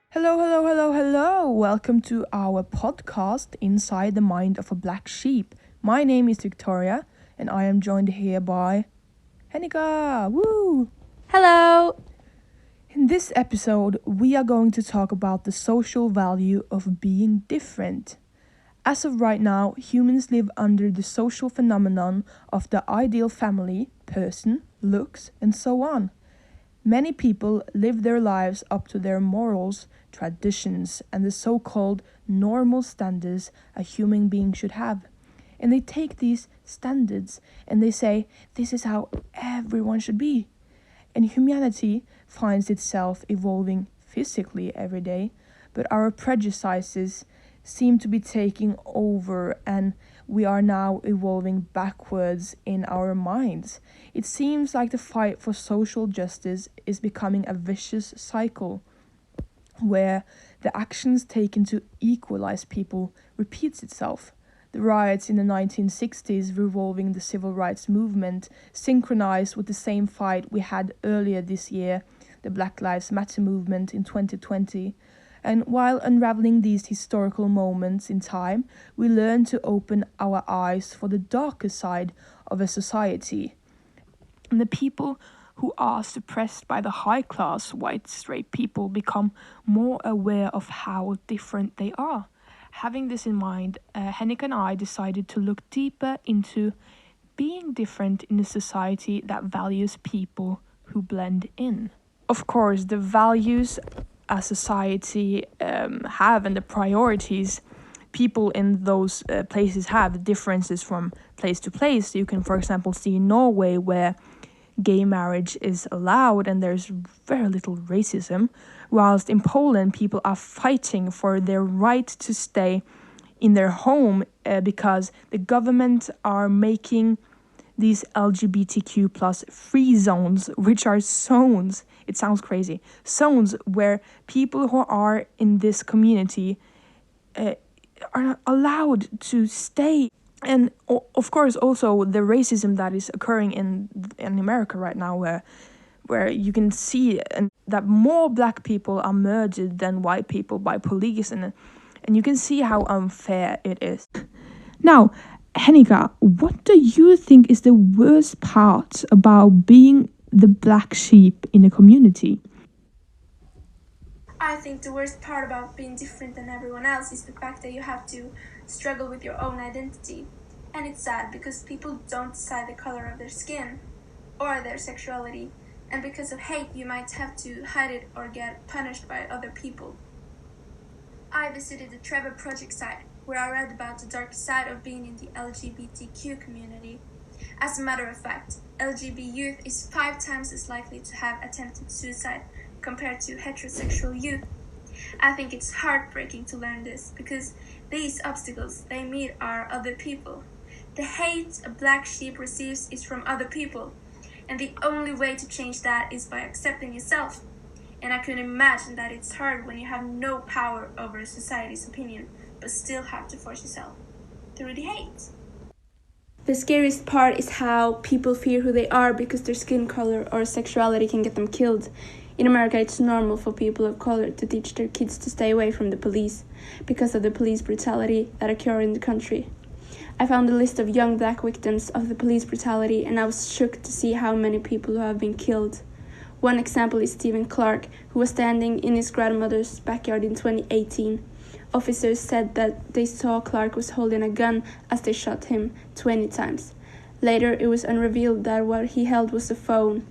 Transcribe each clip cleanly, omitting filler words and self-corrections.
Hello, hello, hello, hello. Welcome to our podcast, Inside the Mind of a Black Sheep. My name is Victoria, and I am joined here by Hennika. Woo! Hello! In this episode, we are going to talk about the social value of being different. As of right now, humans live under the social phenomenon of the ideal family, person, looks, and so on. Many people live their lives up to their morals, traditions, and the so-called normal standards a human being should have. And they take these standards and they say, this is how everyone should be. And humanity finds itself evolving physically every day, but our prejudices seem to be taking over, and we are now evolving backwards in our minds. It seems like the fight for social justice is becoming a vicious cycle where the actions taken to equalize people repeats itself. The riots in the 1960s revolving the civil rights movement synchronized with the same fight we had earlier this year, the Black Lives Matter movement in 2020. And while unraveling these historical moments in time, we learn to open our eyes for the darker side of a society. And the people who are suppressed by the high-class white straight people become more aware of how different they are. Having this in mind, Hennika and I decided to look deeper into being different in a society that values people who blend in. Of course, the values a society have and the priorities people in those places have, the differences from place to place. You can, for example, see in Norway where gay marriage is allowed and there's very little racism, whilst in Poland people are fighting for their right to stay in their home because the government are making these LGBTQ plus free zones, which are zones, it sounds crazy, zones where people who are in this community are allowed to stay. And of course also the racism that is occurring in America right now, where you can see that more black people are murdered than white people by police, and you can see how unfair it is. Now, Hennika, what do you think is the worst part about being the black sheep in a community? I think the worst part about being different than everyone else is the fact that you have to struggle with your own identity. And it's sad because people don't decide the color of their skin or their sexuality, and because of hate you might have to hide it or get punished by other people. I visited the Trevor Project site, where I read about the dark side of being in the LGBTQ community. As a matter of fact, LGBT youth is 5 times as likely to have attempted suicide compared to heterosexual youth. I think it's heartbreaking to learn this, because these obstacles they meet are other people. The hate a black sheep receives is from other people, and the only way to change that is by accepting yourself. And I can imagine that it's hard when you have no power over society's opinion, but still have to force yourself through the hate. The scariest part is how people fear who they are because their skin color or sexuality can get them killed. In America, it's normal for people of color to teach their kids to stay away from the police because of the police brutality that occur in the country. I found a list of young black victims of the police brutality, and I was shocked to see how many people who have been killed. One example is Stephen Clark, who was standing in his grandmother's backyard in 2018. Officers said that they saw Clark was holding a gun as they shot him 20 times. Later, it was unrevealed that what he held was a phone.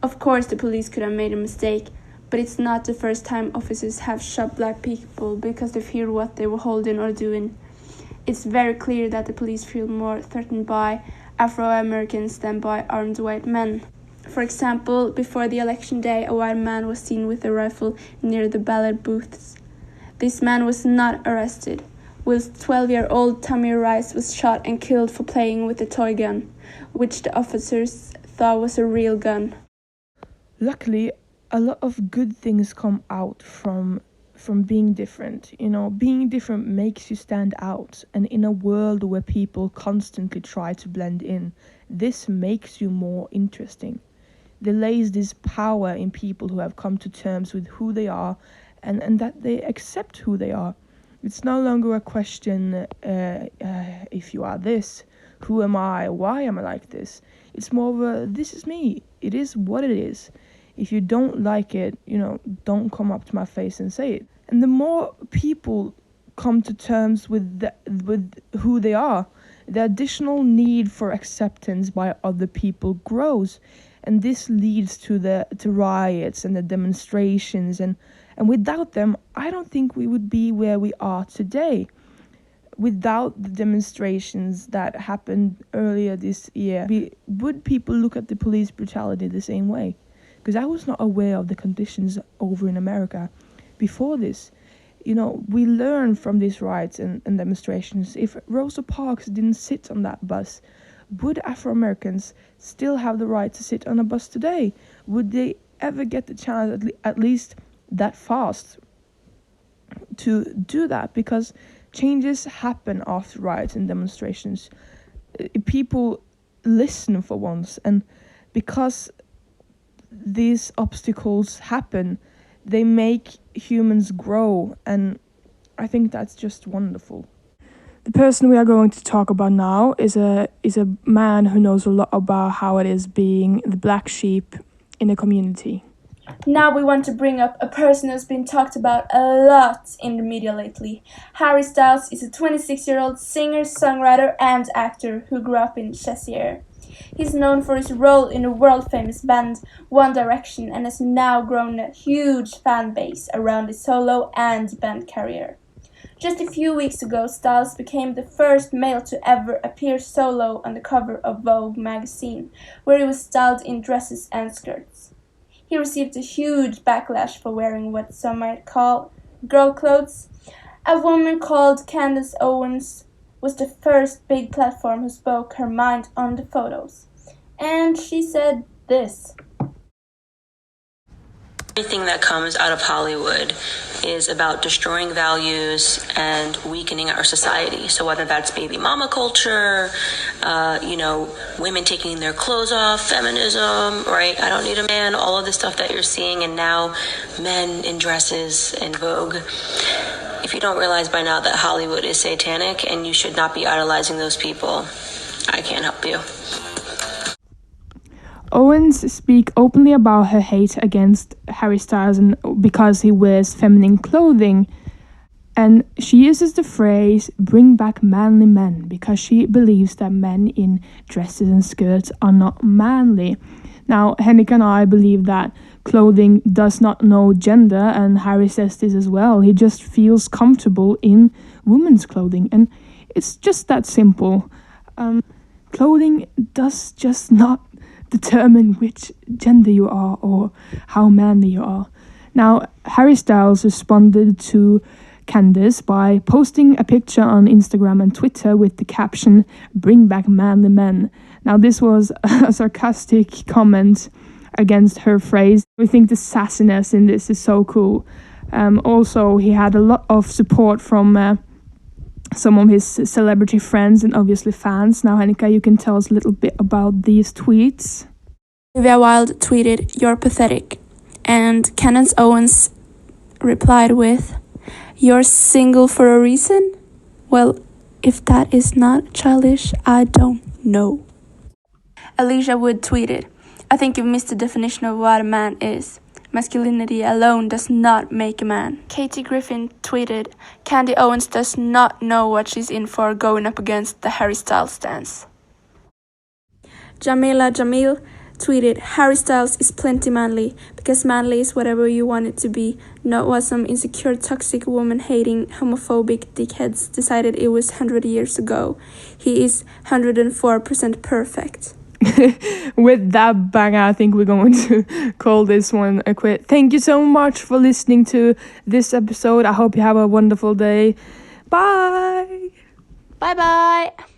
Of course, the police could have made a mistake, but it's not the first time officers have shot black people because they feared what they were holding or doing. It's very clear that the police feel more threatened by Afro-Americans than by armed white men. For example, before the election day, a white man was seen with a rifle near the ballot booths. This man was not arrested, whilst 12-year-old Tommy Rice was shot and killed for playing with a toy gun, which the officers thought was a real gun. Luckily, a lot of good things come out from being different. You know, being different makes you stand out, and in a world where people constantly try to blend in, this makes you more interesting. there lays this power in people who have come to terms with who they are, and that they accept who they are. It's no longer a question, if you are this, who am I, why am I like this? It's more of a, this is me, it is what it is. If you don't like it, don't come up to my face and say it. And the more people come to terms with who they are, the additional need for acceptance by other people grows. And this leads to riots and the demonstrations, and without them, I don't think we would be where we are today. Without the demonstrations that happened earlier this year, would people look at the police brutality the same way? Because I was not aware of the conditions over in America before this. We learn from these riots and demonstrations. If Rosa Parks didn't sit on that bus, would Afro-Americans still have the right to sit on a bus today? Would they ever get the chance, at least that fast, to do that? Because changes happen after riots and demonstrations. People listen for once, and because these obstacles happen, they make humans grow, and I think that's just wonderful. The person we are going to talk about now is a man who knows a lot about how it is being the black sheep in a community. Now we want to bring up a person who's been talked about a lot in the media lately. Harry Styles is a 26-year-old singer, songwriter, and actor who grew up in Cheshire. He's known for his role in the world-famous band One Direction and has now grown a huge fan base around his solo and band career. Just a few weeks ago, Styles became the first male to ever appear solo on the cover of Vogue magazine, where he was styled in dresses and skirts. He received a huge backlash for wearing what some might call girl clothes. A woman called Candace Owens was the first big platform who spoke her mind on the photos. And she said this. Everything that comes out of Hollywood is about destroying values and weakening our society. So whether that's baby mama culture, women taking their clothes off, feminism, right? I don't need a man, all of the stuff that you're seeing, and now men in dresses in Vogue. If you don't realize by now that Hollywood is satanic and you should not be idolizing those people, I can't help you. Owens speaks openly about her hate against Harry Styles because he wears feminine clothing. And she uses the phrase, bring back manly men, because she believes that men in dresses and skirts are not manly. Now, Hennika and I believe that clothing does not know gender, and Harry says this as well. He just feels comfortable in women's clothing, and it's just that simple. Clothing does just not determine which gender you are or how manly you are. Now, Harry Styles responded to Candace by posting a picture on Instagram and Twitter with the caption, bring back manly men. Now, this was a sarcastic comment against her phrase. We think the sassiness in this is so cool. Also, he had a lot of support from some of his celebrity friends and obviously fans. Now, Hennika, you can tell us a little bit about these tweets. Olivia Wilde tweeted, "You're pathetic." And Candace Owens replied with, "You're single for a reason? Well, if that is not childish, I don't know." Alicia Wood tweeted, "I think you've missed the definition of what a man is. Masculinity alone does not make a man." Katie Griffin tweeted, "Candy Owens does not know what she's in for going up against the Harry Styles stance." Jamila Jamil tweeted, "Harry Styles is plenty manly, because manly is whatever you want it to be, not what some insecure, toxic, woman-hating, homophobic dickheads decided it was 100 years ago. He is 104% perfect." With that bang, I think we're going to call this one a quit. Thank you so much for listening to this episode. I hope you have a wonderful day. Bye! Bye-bye!